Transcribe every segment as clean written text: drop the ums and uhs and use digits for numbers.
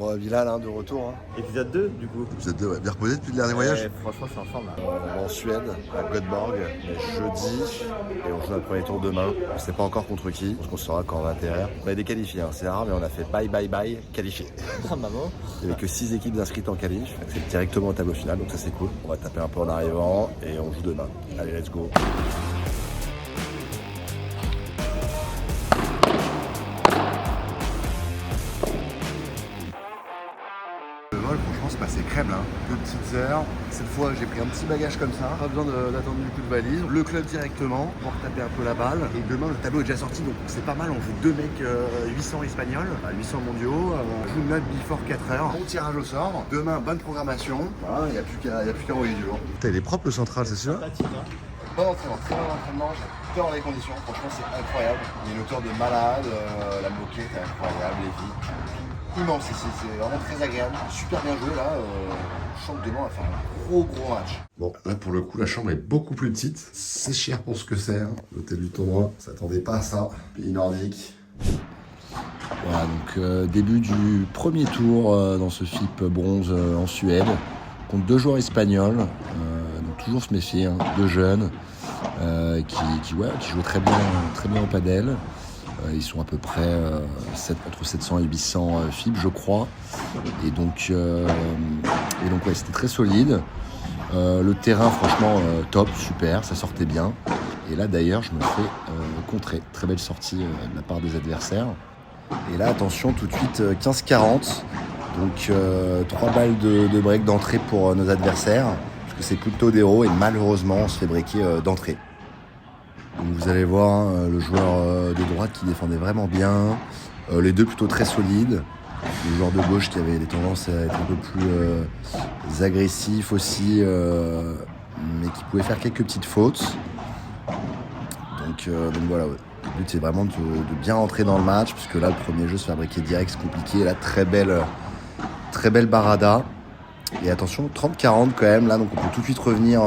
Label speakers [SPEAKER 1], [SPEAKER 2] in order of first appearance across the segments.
[SPEAKER 1] Bon, Bilal, de retour.
[SPEAKER 2] Épisode 2, du coup.
[SPEAKER 1] Épisode 2, ouais. Bien reposé depuis le dernier voyage.
[SPEAKER 2] Franchement, c'est en forme là.
[SPEAKER 1] On va en Suède, à Göteborg, jeudi, et on joue notre premier tour demain. On ne sait pas encore contre qui, parce qu'on saura quand on va atterrir. On est déqualifiés, c'est rare, mais on a fait bye, qualifié.
[SPEAKER 2] Ah, maman.
[SPEAKER 1] Il n'y avait que 6 équipes inscrites en qualif, c'est directement au tableau final, donc ça c'est cool. On va taper un peu en arrivant, et on joue demain. Allez, let's go. Franchement, c'est passé crème là. 2 petites heures. Cette fois, j'ai pris un petit bagage comme ça. Pas besoin d'attendre du coup de valise. Le club directement pour taper un peu la balle. Et demain, le tableau est déjà sorti donc c'est pas mal. On joue 2 mecs 800 espagnols, 800 mondiaux. On joue notre before 4 heures. Bon tirage au sort. Demain, bonne programmation. Voilà, il n'y a plus qu'à envoyer du jour. Il est propre le central, c'est sûr. Bon entraînement, très bon entraînement. J'adore les conditions. Franchement, c'est incroyable. Il y a une hauteur de malade. La moquette est incroyable. Les vies. Immense ici, c'est vraiment très agréable, super bien joué là, je sens que demain on va faire un gros match. Bon, là pour le coup la chambre est beaucoup plus petite, c'est cher pour ce que c'est, l'hôtel du tournoi, on s'attendait pas à ça, pays nordique. Voilà, donc début du premier tour dans ce FIP bronze en Suède, contre 2 joueurs espagnols, donc toujours se méfier, 2 jeunes qui jouent très bien au padel. Ils sont à peu près entre 700 et 800 FIB, je crois. Et donc ouais, c'était très solide. Le terrain, franchement, top, super, ça sortait bien. Et là, d'ailleurs, je me fais contrer. Très belle sortie de la part des adversaires. Et là, attention, tout de suite, 15-40. Donc, 3 balles de break d'entrée pour nos adversaires. Parce que c'est Punto d'Héros et malheureusement, on se fait breaker d'entrée. Donc vous allez voir le joueur de droite qui défendait vraiment bien, les deux plutôt très solides, le joueur de gauche qui avait des tendances à être un peu plus agressif aussi, mais qui pouvait faire quelques petites fautes. Donc voilà, ouais. Le but c'est vraiment de bien rentrer dans le match, puisque là le premier jeu se faire breaker direct, c'est compliqué. Là très belle barada. Et attention, 30-40 quand même, là donc on peut tout de suite revenir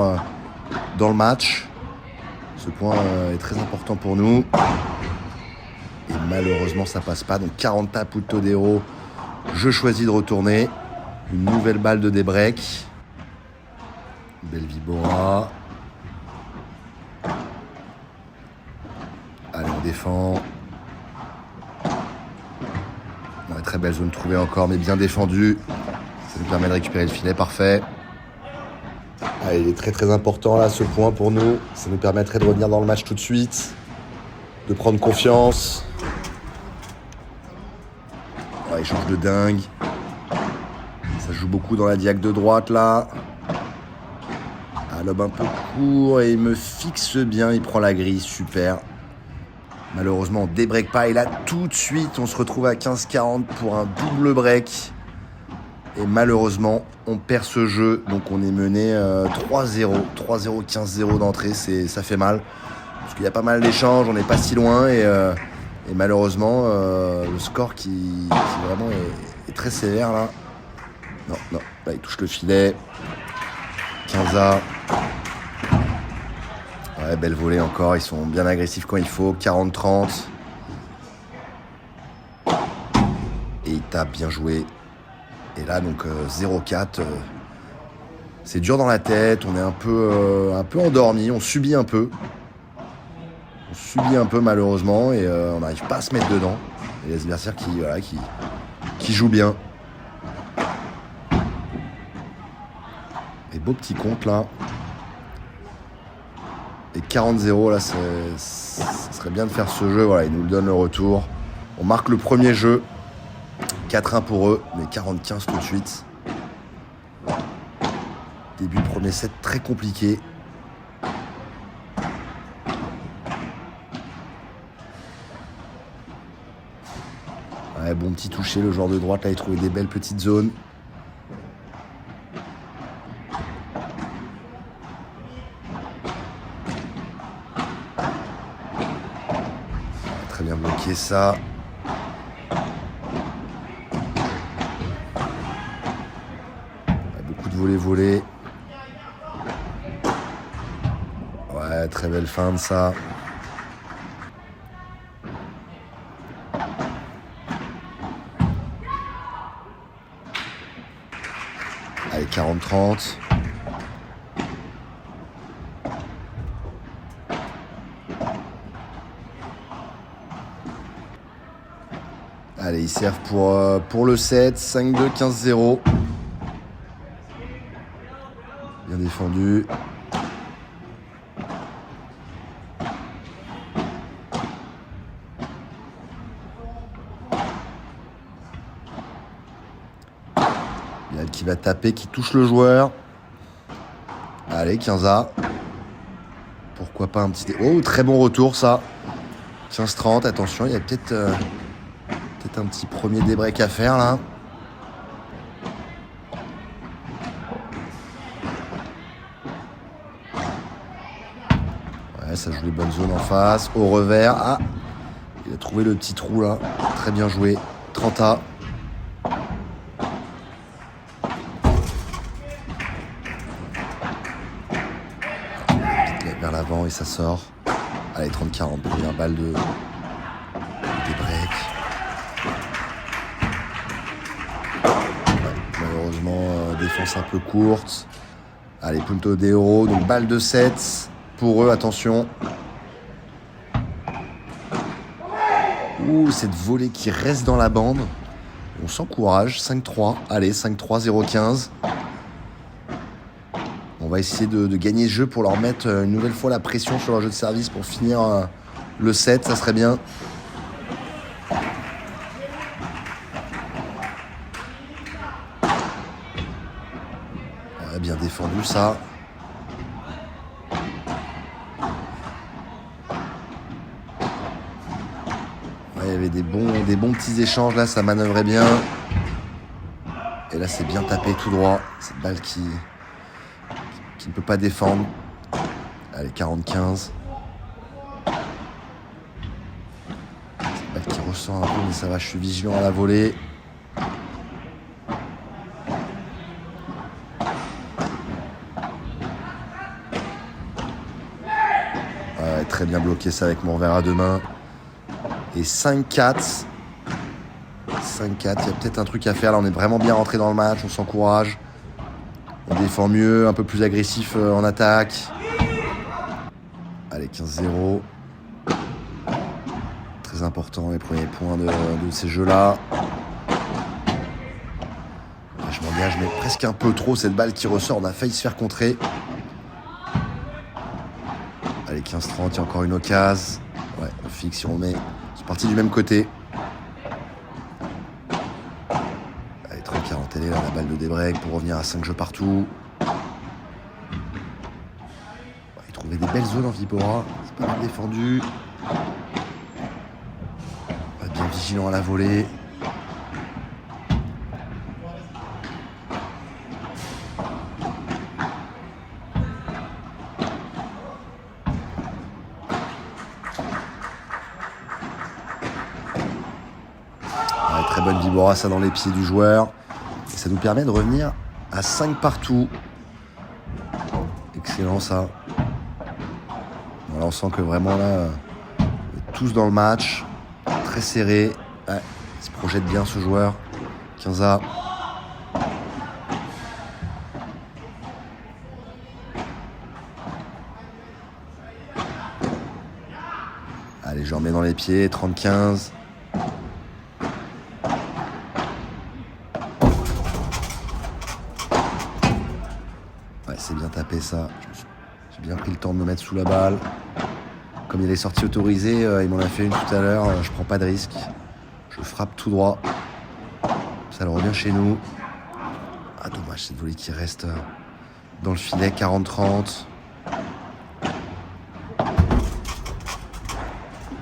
[SPEAKER 1] dans le match. Ce point est très important pour nous. Et malheureusement, ça passe pas. Donc 40 tapes Punto d'Héros. Je choisis de retourner. Une nouvelle balle de débreak. Belle Vibora. Allez, on défend. Ouais, très belle zone trouvée encore, mais bien défendue. Ça nous permet de récupérer le filet. Parfait. Ah, il est très important là ce point pour nous, ça nous permettrait de revenir dans le match tout de suite, de prendre confiance. Ah, il change de dingue, ça joue beaucoup dans la diac de droite là. Ah, lob un peu court et il me fixe bien, il prend la grille, super. Malheureusement on débreak pas et là tout de suite on se retrouve à 15-40 pour un double break. Et malheureusement, on perd ce jeu, donc on est mené 3-0, 15-0 d'entrée, ça fait mal. Parce qu'il y a pas mal d'échanges, on n'est pas si loin, et malheureusement, le score qui vraiment est très sévère là. Non, là il touche le filet. 15A. Ouais, belle volée encore, ils sont bien agressifs quand il faut, 40-30. Et il tape, bien joué. Et là, donc 0-4, c'est dur dans la tête, on est un peu endormi, on subit un peu. Malheureusement et on n'arrive pas à se mettre dedans. Et les adversaires qui jouent bien. Et beau petit compte là. Et 40-0 là, ça serait bien de faire ce jeu. Voilà, ils nous donnent le retour. On marque le premier jeu. 4-1 pour eux, mais 40-15 tout de suite. Début de premier set très compliqué. Ouais, bon petit toucher, le joueur de droite là, il trouvait des belles petites zones. Très bien bloqué ça. Volé. Ouais, très belle fin de ça. Allez, 40-30. Allez, ils servent pour le 7. 5-2, 15-0. Bien défendu. Bilal qui va taper, qui touche le joueur. Allez, 15A. Pourquoi pas un petit... Oh, très bon retour, ça. 15-30, attention, il y a peut-être un petit premier débreak à faire, là. Ouais, ça joue les bonnes zones en face. Au revers. Ah, il a trouvé le petit trou, là. Très bien joué. 30A. Vers l'avant et ça sort. Allez, 30-40. Première balle de break. Ouais, malheureusement, défense un peu courte. Allez, Punto de Oro. Donc balle de 7 pour eux. Attention. Ouh, cette volée qui reste dans la bande. On s'encourage. 5-3. Allez, 5-3, 0-15. On va essayer de gagner ce jeu pour leur mettre une nouvelle fois la pression sur leur jeu de service pour finir le 7, ça serait bien. Ouais, bien défendu ça. Ouais, il y avait des bons petits échanges là, ça manœuvrait bien. Et là c'est bien tapé tout droit. Cette balle qui ne peut pas défendre. Allez, 40-15. C'est balle qui ressort un peu, mais ça va, je suis vigilant à la volée. Ouais, très bien bloqué ça avec mon revers à deux mains. Et 5-4. 5-4, il y a peut-être un truc à faire. Là, on est vraiment bien rentré dans le match, on s'encourage. On défend mieux, un peu plus agressif en attaque. Allez, 15-0. Très important, les premiers points de ces jeux-là. Je m'engage, mais presque un peu trop. Cette balle qui ressort, on a failli se faire contrer. Allez, 15-30, il y a encore une occasion. Ouais, on fixe si on met. C'est parti du même côté. Allez, 30-40, elle est là, la balle de débreak pour revenir à 5 jeux partout. Il trouvait des belles zones en Vipora. C'est pas mal défendu. Bien vigilant à la volée. Très bonne Vibora, ça dans les pieds du joueur. Et ça nous permet de revenir à 5 partout. Excellent ça. Voilà, on sent que vraiment là, on est tous dans le match. Très serré. Ouais, il se projette bien ce joueur. 15A. Allez, je remets dans les pieds. 30-15. C'est bien tapé ça. J'ai bien pris le temps de me mettre sous la balle. Comme il y a les sorties autorisées, il m'en a fait une tout à l'heure. Je prends pas de risque. Je frappe tout droit. Ça le revient chez nous. Ah dommage, cette volée qui reste dans le filet. 40-30.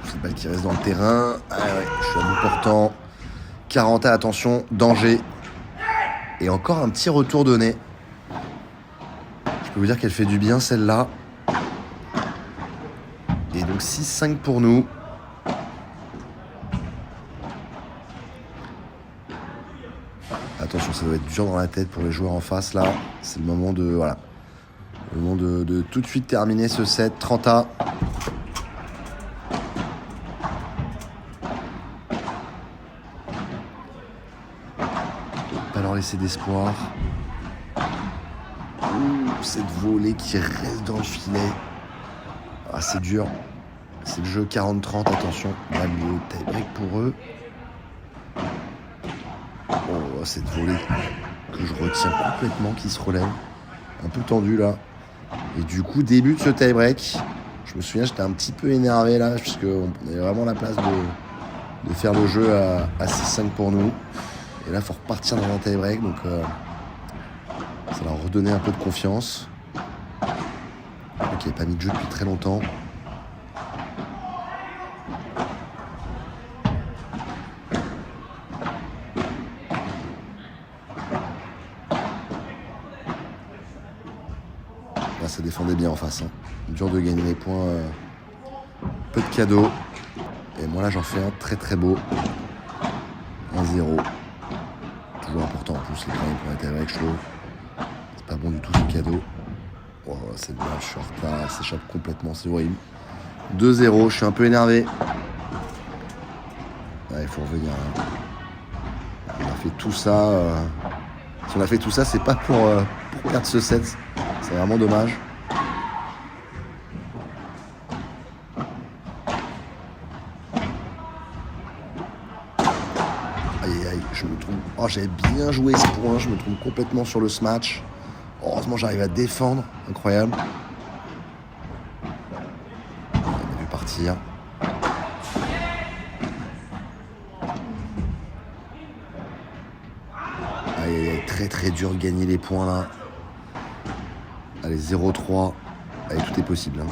[SPEAKER 1] Cette balle qui reste dans le terrain. Ah ouais, je suis à bout portant. 40 à attention, danger. Et encore un petit retour donné. Je peux vous dire qu'elle fait du bien celle-là. Et donc 6-5 pour nous. Attention, ça doit être dur dans la tête pour les joueurs en face là. C'est le moment de voilà. Le moment de tout de suite terminer ce set. 30A. Pas leur laisser d'espoir. Cette volée qui reste dans le filet. Ah, c'est dur. C'est le jeu 40-30, attention. Là, le tie-break pour eux. Oh, cette volée que je retiens complètement, qui se relève. Un peu tendu là. Et du coup, début de ce tie-break. Je me souviens, j'étais un petit peu énervé là, puisqu'on avait vraiment la place de faire le jeu à 6-5 pour nous. Et là, il faut repartir dans un tie-break. Donc, ça leur redonnait un peu de confiance. Donc, il n'avait pas mis de jeu depuis très longtemps. Là, ça défendait bien en face. Hein. Dur de gagner les points. Peu de cadeaux. Et moi, là, j'en fais un très très beau. 1-0. Toujours important en plus, les premiers points avec je trouve. C'est pas bon du tout ce cadeau. Oh, cette balle, je suis en retard, elle s'échappe complètement, c'est horrible. 2-0, je suis un peu énervé. Il faut revenir. Hein. On a fait tout ça. Si on a fait tout ça, c'est pas pour perdre ce set. C'est vraiment dommage. Aïe aïe, je me trompe. Oh, j'avais bien joué ce point, je me trompe complètement sur le smash. Heureusement, j'arrive à défendre. Incroyable. On a vu partir. Aïe aïe aïe, très très dur de gagner les points là. Allez, 0-3. Allez, tout est possible. Hein.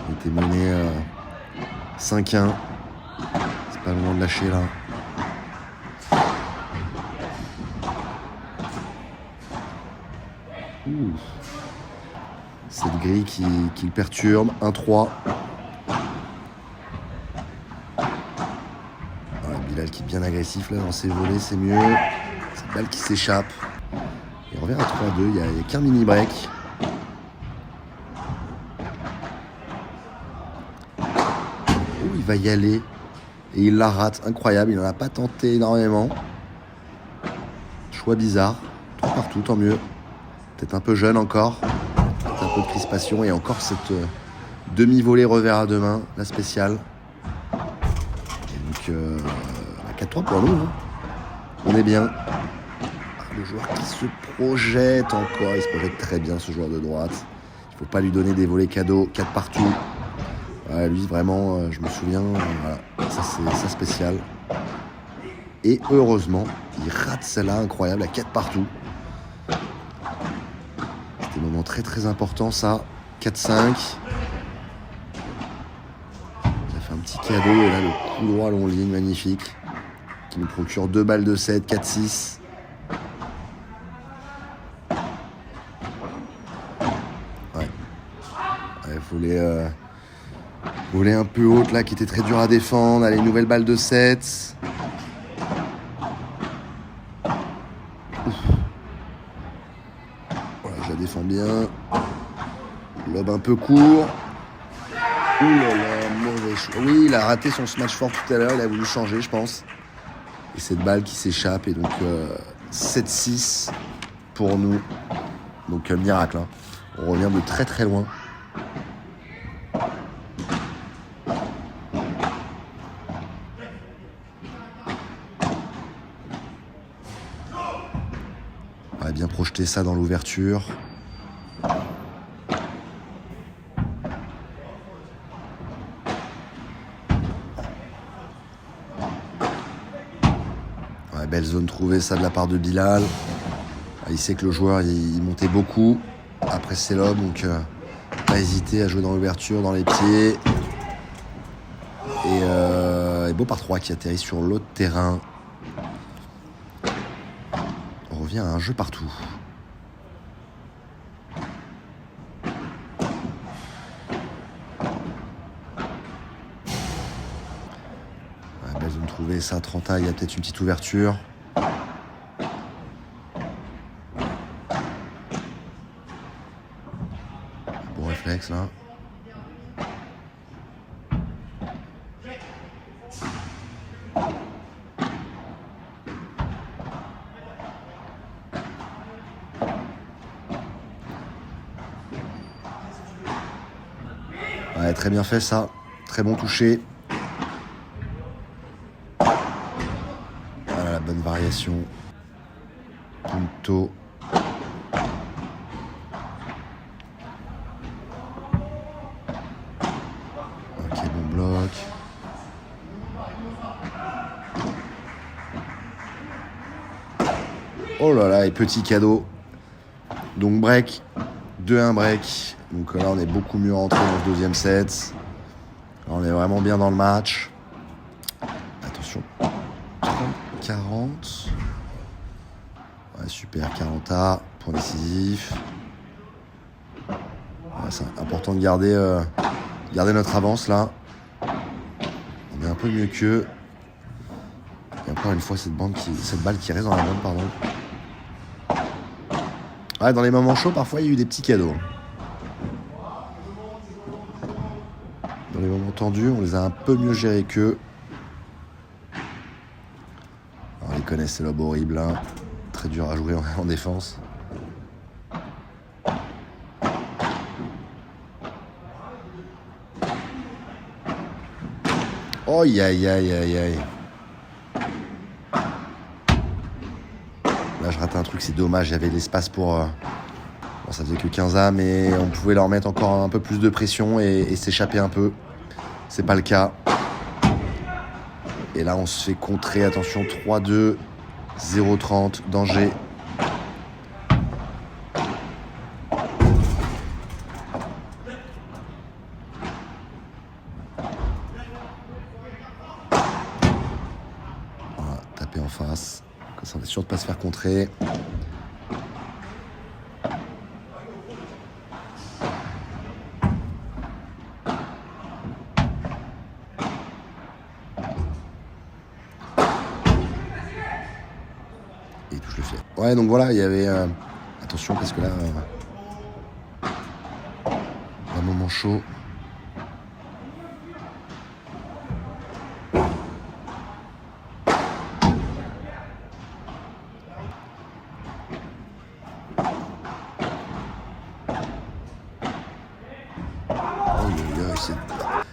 [SPEAKER 1] On était mené 5-1. C'est pas le moment de lâcher là. C'est le gris qui le perturbe. 1-3. Voilà, Bilal qui est bien agressif là dans ses volets, c'est mieux. Cette balle qui s'échappe. Et on revient à 3-2. Il n'y a qu'un mini break. Il va y aller et il la rate, incroyable, il n'en a pas tenté énormément. Choix bizarre, 3 partout, tant mieux. Peut-être un peu jeune encore, peut-être un peu de crispation et encore cette demi-volée revers à deux mains, la spéciale. Et donc 4-3 pour nous, hein. On est bien. Le joueur qui se projette encore, il se projette très bien ce joueur de droite. Il ne faut pas lui donner des volets cadeaux, 4 partout. Ouais, lui vraiment, je me souviens, voilà, ça c'est sa spéciale. Et heureusement, il rate celle-là, incroyable, à 4 partout. C'était un moment très très important ça. 4-5. Ça fait un petit cadeau et là le coup droit long ligne magnifique. Qui nous procure 2 balles de 7, 4-6. Ouais. Il faut les... volée un peu haute là qui était très dur à défendre. Allez, nouvelle balle de 7. Voilà, je la défends bien. Lob un peu court. Ouh là là, mauvais choix. Oui, il a raté son smash fort tout à l'heure. Il a voulu changer, je pense. Et cette balle qui s'échappe. Et donc 7-6 pour nous. Donc miracle. Hein. On revient de très très loin. On va bien projeter ça dans l'ouverture. Ouais, belle zone trouvée, ça de la part de Bilal. Il sait que le joueur il montait beaucoup après ses lobes, donc pas hésiter à jouer dans l'ouverture, dans les pieds. Et beau par 3 qui atterrit sur l'autre terrain. On revient à un jeu partout. Ouais, belle zone trouvée, ça, 30 A, il y a peut-être une petite ouverture. Bon réflexe là. Ouais, très bien fait ça. Très bon toucher. Voilà la bonne variation. Punto. Ok, bon bloc. Oh là là, et petit cadeau. Donc break. 2-1 break. Donc là, on est beaucoup mieux rentré dans le deuxième set. Là, on est vraiment bien dans le match. Attention. 40. Ouais, super, 40A. Point décisif. Ouais, c'est important de garder notre avance là. On est un peu mieux qu'eux. Et encore une fois, cette balle qui reste dans la bande, pardon. Ouais, dans les moments chauds, parfois, il y a eu des petits cadeaux. Dans les moments tendus, on les a un peu mieux gérés qu'eux. On les connaît, c'est lob horrible, hein. Très dur à jouer en défense. Oh, aïe, aïe, aïe, aïe. Là, je rate un truc, c'est dommage. Il y avait l'espace pour... Bon, ça faisait que 15A, mais on pouvait leur mettre encore un peu plus de pression et s'échapper un peu. C'est pas le cas. Et là, on se fait contrer. Attention, 3-2, 0-30, danger. Voilà, taper en face. Comme ça, on est sûr de ne pas se faire contrer. Et il touche le filet. Ouais, donc voilà, il y avait... attention, parce que là... un moment chaud.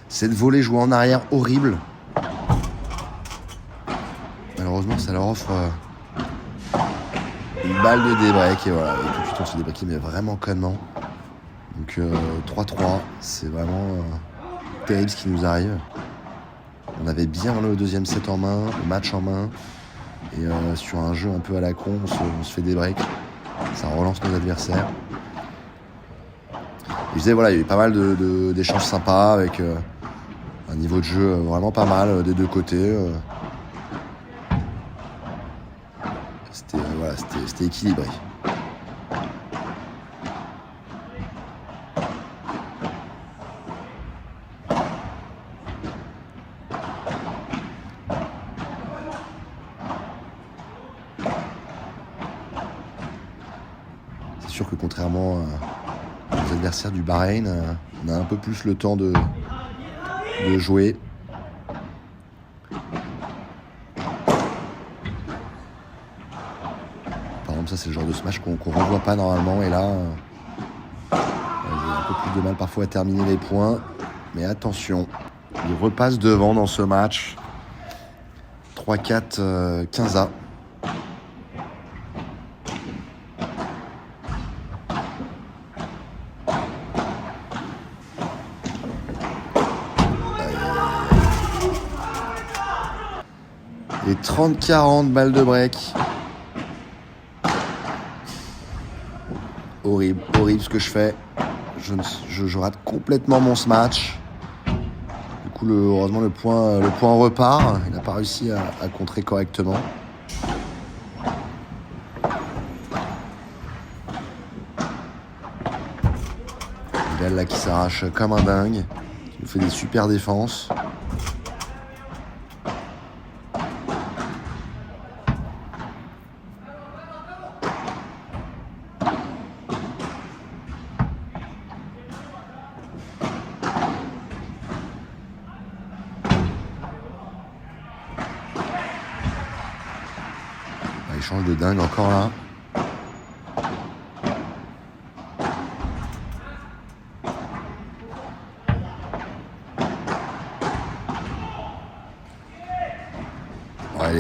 [SPEAKER 1] Cette volée jouée en arrière, horrible. Malheureusement, ça leur offre une balle de débreak. Et voilà, et tout de suite, on se fait débreaker, mais vraiment connement. Donc 3-3, c'est vraiment terrible ce qui nous arrive. On avait bien le deuxième set en main, le match en main. Et sur un jeu un peu à la con, on se fait débreak. Ça relance nos adversaires. Et je disais, voilà, il y a eu pas mal d'échanges sympas avec... un niveau de jeu vraiment pas mal des deux côtés. C'était équilibré. C'est sûr que contrairement aux adversaires du Bahreïn, on a un peu plus le temps de jouer. Par exemple, ça c'est le genre de smash qu'on revoit pas normalement, et là il y a un peu plus de mal parfois à terminer les points, mais attention, il repasse devant dans ce match. 3-4 15A. Et 30-40 balles de break. Horrible, horrible ce que je fais. Je rate complètement mon smash. Du coup, heureusement, le point repart. Il n'a pas réussi à contrer correctement. Bilal là qui s'arrache comme un dingue. Qui nous fait des super défenses. Échange de dingue encore là.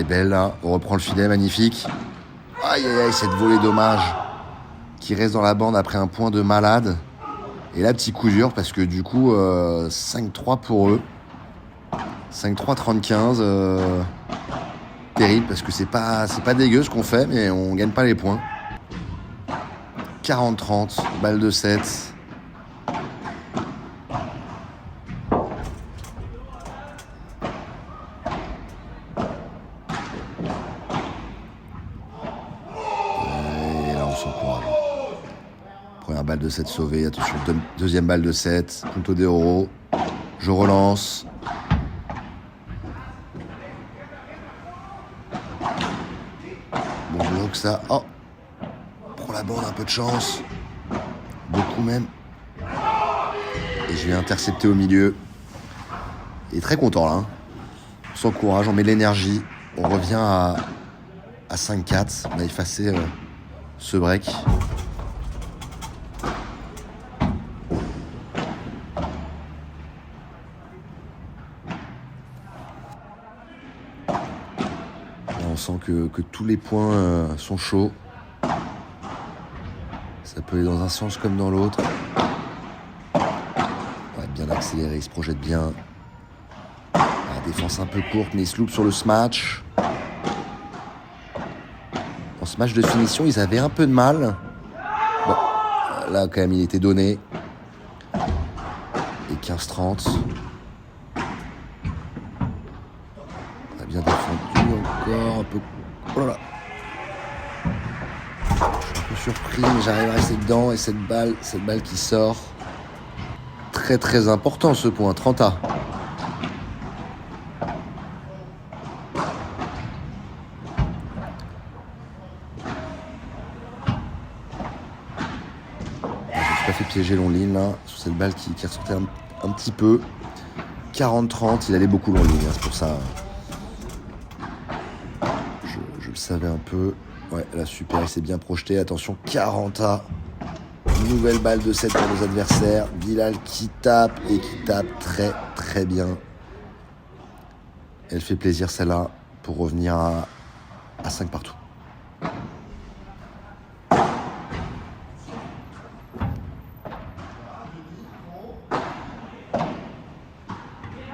[SPEAKER 1] belle là. On reprend le filet, magnifique. Aïe aïe aïe, cette volée dommage qui reste dans la bande après un point de malade. Et là, petit coup dur parce que du coup, 5-3 pour eux. 5-3-35. Terrible parce que c'est pas dégueu ce qu'on fait, mais on gagne pas les points. 40-30, balle de 7. Et là, on s'encourage. Première balle de 7 sauvée. Attention, deuxième balle de 7. Punto de oro. Je relance. Bon bloc ça. Oh, prends la bande, un peu de chance. Beaucoup même. Et je vais intercepter au milieu. Et très content là. On s'encourage, on met de l'énergie. On revient à 5-4. On a effacé ce break. On sent que tous les points sont chauds. Ça peut aller dans un sens comme dans l'autre. Ouais, bien accéléré, il se projette bien. La défense un peu courte, mais il se loupe sur le smash. En smash de finition, ils avaient un peu de mal. Bon, là quand même, il était donné. Et 15-30. On a bien défendu encore un peu. Oh là là. Je suis un peu surpris, mais j'arrive à rester dedans. Et cette balle qui sort. Très très important ce point, 30A. Je me suis pas fait piéger long ligne là, sur cette balle qui ressortait un petit peu. 40-30, il allait beaucoup long ligne, hein, c'est pour ça. Je le savais un peu. Ouais, là super, il s'est bien projeté. Attention, 40A. Nouvelle balle de 7 pour nos adversaires. Bilal qui tape et qui tape très très bien. Elle fait plaisir celle-là pour revenir à 5 partout.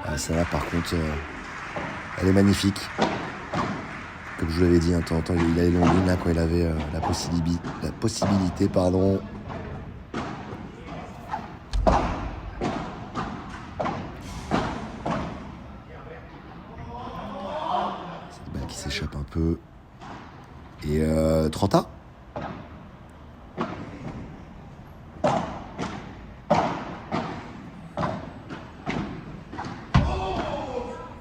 [SPEAKER 1] Ah, celle-là par contre, elle est magnifique. Comme je vous l'avais dit, un temps, il allait long ligne là quand il avait la possibilité, pardon. Cette balle qui s'échappe un peu. Et 30A. On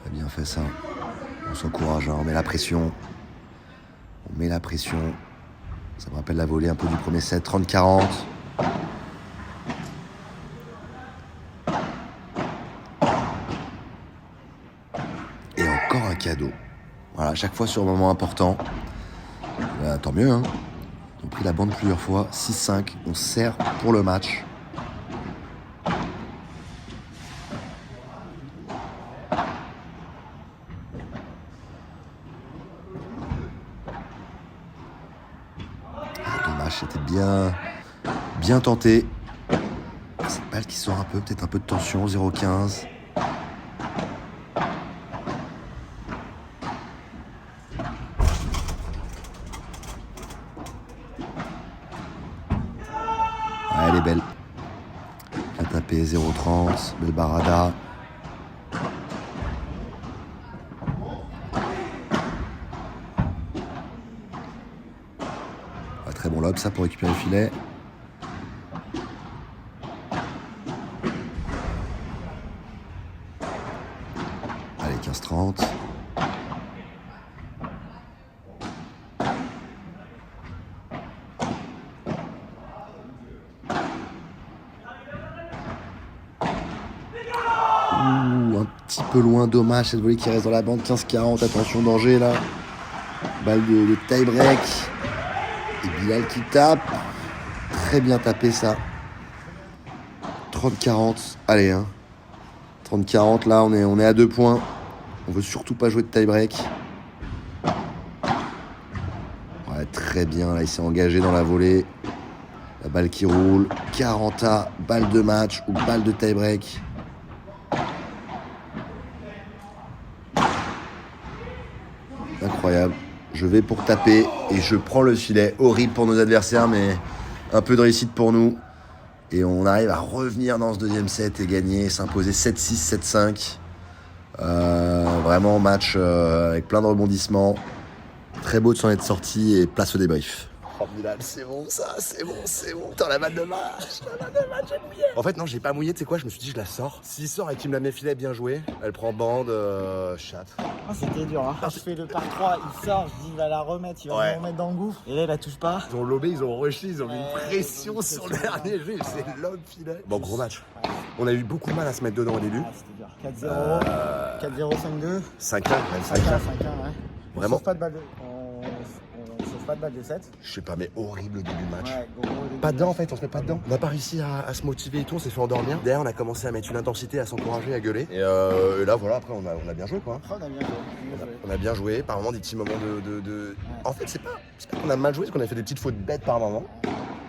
[SPEAKER 1] a bien fait ça. On s'encourage, hein, on met la pression. On met la pression. Ça me rappelle la volée un peu du premier set. 30-40. Et encore un cadeau. Voilà, à chaque fois sur un moment important. Bah, tant mieux, hein. Ils ont pris la bande plusieurs fois. 6-5. On sert pour le match. C'était bien tenté. Cette balle qui sort un peu, peut-être un peu de tension, 0-15. Ouais, elle est belle. À taper 0-30, belle barada. Très bon lob ça pour récupérer le filet. Allez, 15-30. Un petit peu loin, dommage cette volée qui reste dans la bande. 15-40, attention, danger là. Balle de tie-break. Et Bilal qui tape. Très bien tapé ça. 30-40. Allez, hein. 30-40, là, on est à 2 points. On veut surtout pas jouer de tie-break. très bien. Là, il s'est engagé dans la volée. La balle qui roule. 40A, balle de match ou balle de tie-break. Incroyable. Je vais pour taper et je prends le filet. Horrible pour nos adversaires, mais un peu de réussite pour nous. Et on arrive à revenir dans ce deuxième set et gagner, s'imposer 7-6, 7-5. Vraiment match avec plein de rebondissements. Très beau de s'en être sorti et place au débrief. Formidable, c'est bon ça, c'est bon. Putain, la balle de match, j'ai mouillé. En fait, non, j'ai pas mouillé, tu sais quoi, je me suis dit, je la sors. S'il sort et qu'il me la met filet, bien joué. Elle prend bande, chatte.
[SPEAKER 3] Ah, c'était dur, hein. Quand je fais le par 3, il sort, je dis il va la remettre, il va me remettre dans le gouffre. Et là, il la touche pas.
[SPEAKER 1] Ils ont lobé, ils ont rushé, ils ont mis une pression sur le dernier jeu. C'est l'homme filet. Bon, gros match.
[SPEAKER 3] Ouais.
[SPEAKER 1] On a eu beaucoup de mal à se mettre dedans au début.
[SPEAKER 3] Ah, c'était dur. 4-0, 4-0, 5-2.
[SPEAKER 1] 5-1, même 5-1.
[SPEAKER 3] 5-1, ouais.
[SPEAKER 1] Vraiment.
[SPEAKER 3] On sauve pas de balle de... On sauve pas de balle de 7.
[SPEAKER 1] Je sais pas, mais horrible début de match.
[SPEAKER 3] Ouais, gros début
[SPEAKER 1] Pas
[SPEAKER 3] de
[SPEAKER 1] dedans en
[SPEAKER 3] match.
[SPEAKER 1] fait, on se met pas dedans. On n'a pas réussi à se motiver et tout, on s'est fait endormir. Derrière, on a commencé à mettre une intensité, à s'encourager, à gueuler. Et là, voilà, après, on a bien joué quoi.
[SPEAKER 3] Après, on a bien joué.
[SPEAKER 1] On a bien joué, par moments des petits moments de... En fait, c'est pas qu'on a mal joué, c'est qu'on a fait des petites fautes bêtes par moment.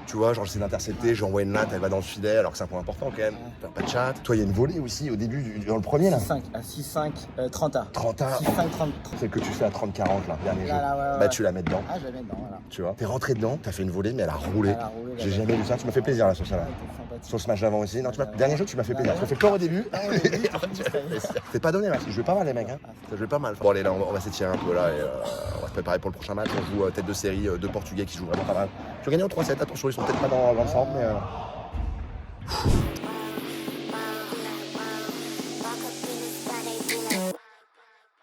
[SPEAKER 1] Tu vois, genre j'essaie d'intercepter, j'envoie une latte, elle va dans le filet, alors que c'est un point important quand même. Pas de chat. Toi, il y a une volée aussi au début, dans le premier là.
[SPEAKER 3] 6-5, à 6-5, 30A.
[SPEAKER 1] 30A.
[SPEAKER 3] 6-5, 30.
[SPEAKER 1] Celle que tu fais à 30-40 là, dernier jeu.
[SPEAKER 3] Ouais.
[SPEAKER 1] Bah, tu la mets dedans.
[SPEAKER 3] Ah, je la mets dedans, voilà.
[SPEAKER 1] Tu vois, t'es rentré dedans, t'as fait une volée, mais elle a roulé.
[SPEAKER 3] Elle a roulé,
[SPEAKER 1] J'ai
[SPEAKER 3] là.
[SPEAKER 1] jamais vu ça, tu m'as fait plaisir là sur ça là. Sur ce match d'avant aussi. Non, dernier jeu, tu m'as fait plaisir. Tu m'as fait peur au début. C'est pas donné là, je jouais pas mal les mecs. Hein. Ça jouait pas mal. Bon, allez, là, on va s'étirer un peu là et on va se préparer pour le prochain match. On joue tête de série, deux Portugais qui jouent vraiment pas mal. Tu as gagné en 3-7, attention, ils sont peut-être pas dans le centre, mais.